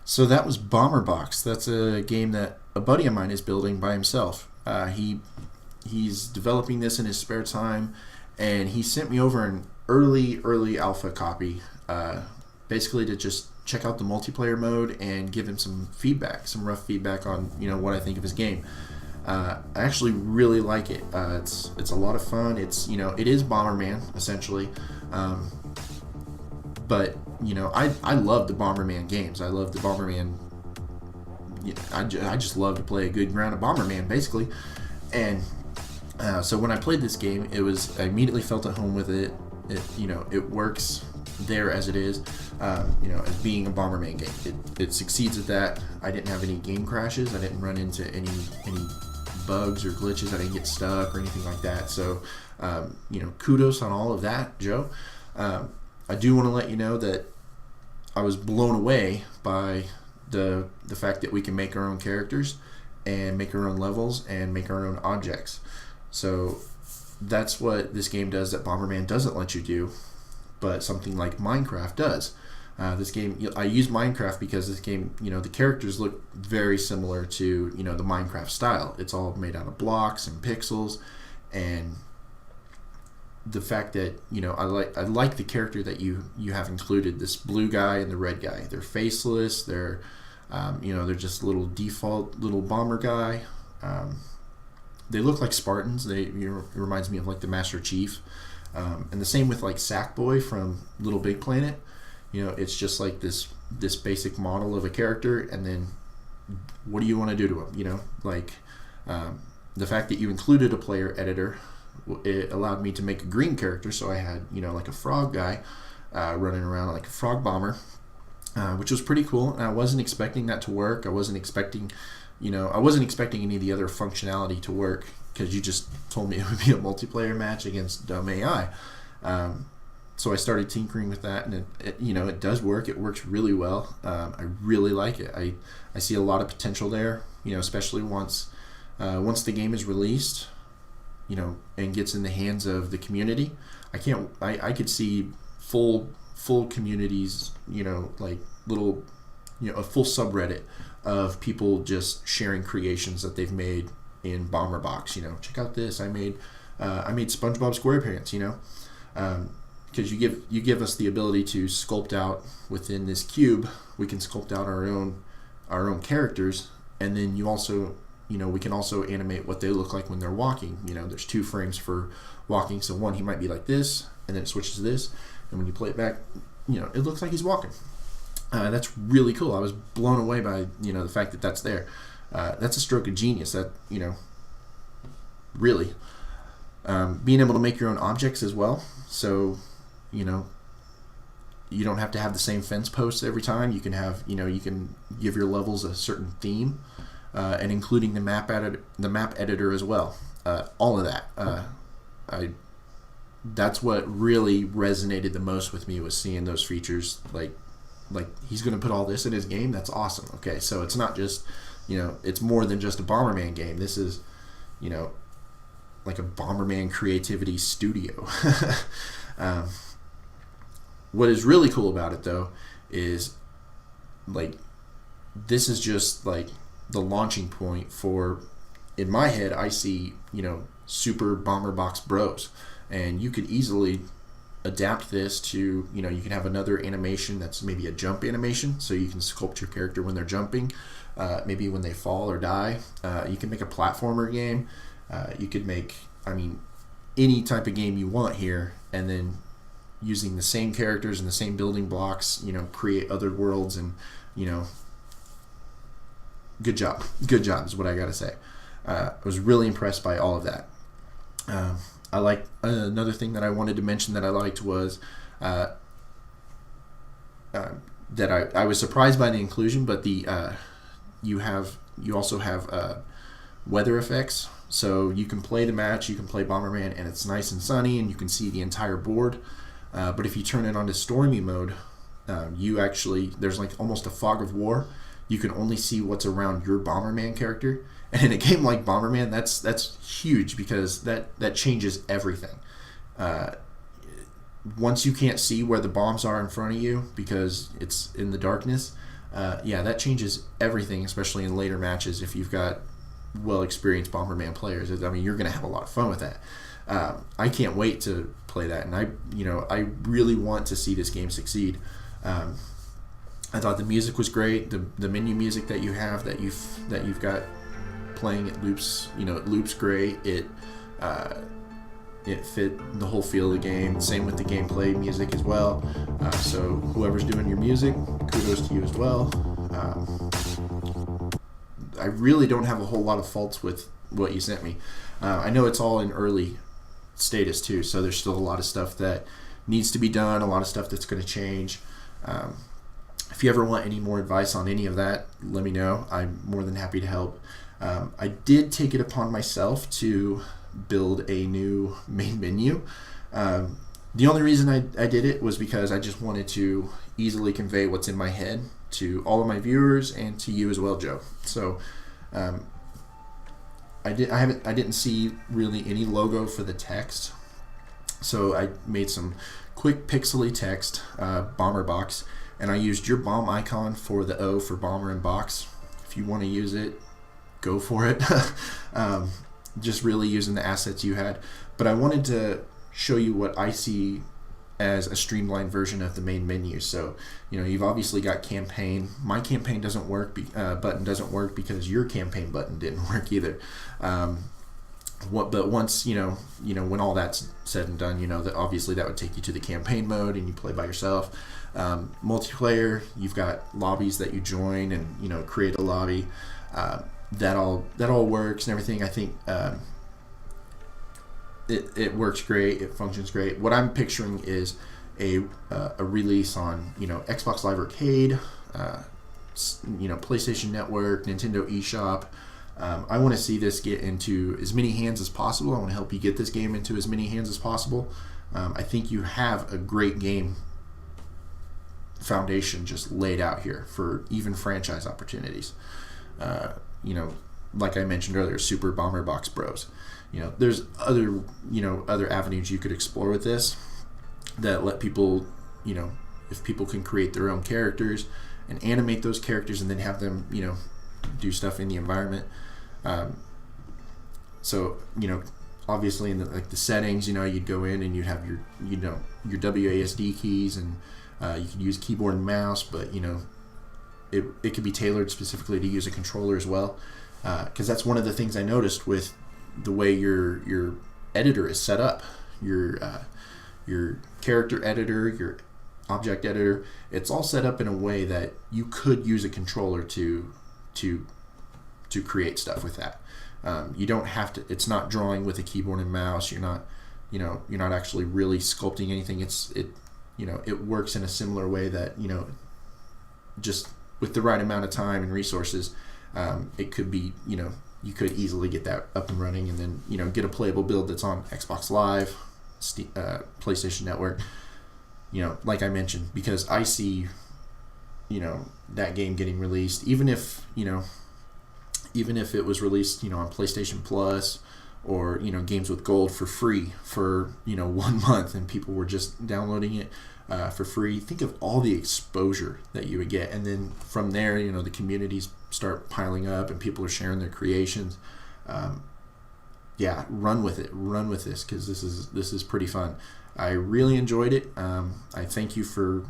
So that was Bomberbox. That's a game that a buddy of mine is building by himself. He's developing this in his spare time, and he sent me over an early alpha copy, basically to just check out the multiplayer mode and give him some feedback, some rough feedback on what I think of his game. I actually really like it. It's a lot of fun. It is Bomberman essentially, but I love the Bomberman games. I love the Bomberman. I just love to play a good round of Bomberman basically, and so when I played this game, I immediately felt at home with it. It works there as it is, as being a Bomberman game. It succeeds at that. I didn't have any game crashes. I didn't run into any bugs or glitches. I didn't get stuck or anything like that. So, kudos on all of that, Joe. I do want to let you know that I was blown away by the fact that we can make our own characters and make our own levels and make our own objects. So that's what this game does that Bomberman doesn't let you do, but something like Minecraft does. This game, I use Minecraft because this game, the characters look very similar to, the Minecraft style. It's all made out of blocks and pixels, and the fact that, I like the character that you have included, this blue guy and the red guy. They're faceless. They're, they're just little default little bomber guy. They look like Spartans. It reminds me of like the Master Chief, and the same with like Sackboy from Little Big Planet. It's just like this basic model of a character, and then what do you want to do to him? The fact that you included a player editor, it allowed me to make a green character, so I had like a frog guy running around like a frog bomber, which was pretty cool. And I wasn't expecting that to work. I wasn't expecting any of the other functionality to work, because you just told me it would be a multiplayer match against dumb AI. So I started tinkering with that, and it does work. It works really well. I really like it. I see a lot of potential there. Especially once the game is released, and gets in the hands of the community. I could see full communities. Like little, a full subreddit of people just sharing creations that they've made in Bomberbox. Check out this. I made SpongeBob SquarePants. Because you give us the ability to sculpt out within this cube. We can sculpt out our own characters, and then we can also animate what they look like when they're walking. There's 2 frames for walking, so one, he might be like this, and then it switches to this, and when you play it back, it looks like he's walking. That's really cool. I was blown away by the fact that that's there. That's a stroke of genius. That really being able to make your own objects as well. So you don't have to have the same fence posts every time. You can have you can give your levels a certain theme, and including the map editor as well. All of that. That's what really resonated the most with me, was seeing those features. Like he's going to put all this in his game. That's awesome. Okay, so it's not just it's more than just a Bomberman game. This is like a Bomberman creativity studio. What is really cool about it, though, is this is just like the launching point for, in my head, I see super Bomberbox Bros, and you could easily adapt this to you can have another animation that's maybe a jump animation, so you can sculpt your character when they're jumping, maybe when they fall or die. You can make a platformer game. You could make any type of game you want here, and then using the same characters and the same building blocks, create other worlds, and good job is what I gotta say. I was really impressed by all of that. I like another thing that I wanted to mention that I liked was that I was surprised by the inclusion, but you also have weather effects. So you can play the match, you can play Bomberman, and it's nice and sunny, and you can see the entire board. But if you turn it on to stormy mode, there's like almost a fog of war. You can only see what's around your Bomberman character. And in a game like Bomberman, that's huge, because that changes everything. Once you can't see where the bombs are in front of you because it's in the darkness, yeah, that changes everything, especially in later matches if you've got well-experienced Bomberman players. I mean, you're going to have a lot of fun with that. I can't wait to play that, and I really want to see this game succeed. I thought the music was great. The menu music that you have that you've got playing, it loops. It loops great. It fit the whole feel of the game. Same with the gameplay music as well. So whoever's doing your music, kudos to you as well. I really don't have a whole lot of faults with what you sent me. I know it's all in early status too, so there's still a lot of stuff that needs to be done, a lot of stuff that's going to change. If you ever want any more advice on any of that, let me know. I'm more than happy to help. I did take it upon myself to build a new main menu. The only reason I did it was because I just wanted to easily convey what's in my head to all of my viewers and to you as well, Joe. So I didn't see really any logo for the text, so I made some quick pixely text, bomber box, and I used your bomb icon for the O for bomber and box. If you want to use it, go for it. Just really using the assets you had, but I wanted to show you what I see as a streamlined version of the main menu. So you've obviously got campaign. My campaign doesn't work button doesn't work because your campaign button didn't work either. But once when all that's said and done, that obviously that would take you to the campaign mode and you play by yourself. Multiplayer, you've got lobbies that you join and create a lobby. That all works and everything. I think it works great. It functions great. What I'm picturing is a release on Xbox Live Arcade, PlayStation Network, Nintendo eShop. I want to see this get into as many hands as possible. I want to help you get this game into as many hands as possible. I think you have a great game foundation just laid out here for even franchise opportunities. Like I mentioned earlier, Super Bomber Box Bros. There's other avenues you could explore with this that let people, if people can create their own characters and animate those characters and then have them, do stuff in the environment. So obviously in the settings, you'd go in and you'd have your WASD keys and you could use keyboard and mouse, but it could be tailored specifically to use a controller as well. Because that's one of the things I noticed with the way your editor is set up. Your character editor, your object editor, it's all set up in a way that you could use a controller to create stuff with that. You don't have to. It's not drawing with a keyboard and mouse. You're not actually really sculpting anything. It works in a similar way that just with the right amount of time and resources. It could be, you could easily get that up and running and then, get a playable build that's on Xbox Live, PlayStation Network, like I mentioned, because I see, that game getting released, even if it was released, on PlayStation Plus or, Games with Gold for free for, 1 month and people were just downloading it for free. Think of all the exposure that you would get. And then from there, the communities start piling up and people are sharing their creations. Run with it. Run with this because this is pretty fun. I really enjoyed it. I thank you for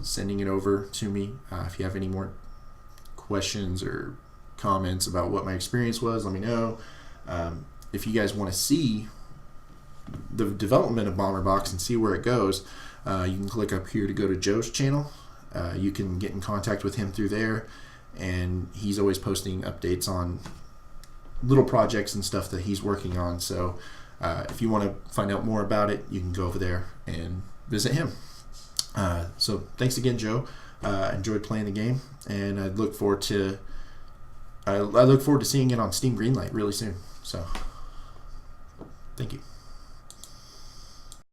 sending it over to me. If you have any more questions or comments about what my experience was, let me know. If you guys want to see the development of Bomber Box and see where it goes, you can click up here to go to Joe's channel. You can get in contact with him through there, and he's always posting updates on little projects and stuff that he's working on. So if you want to find out more about it, you can go over there and visit him. So thanks again, Joe. Enjoyed playing the game, and I look forward to seeing it on Steam Greenlight really soon. So thank you.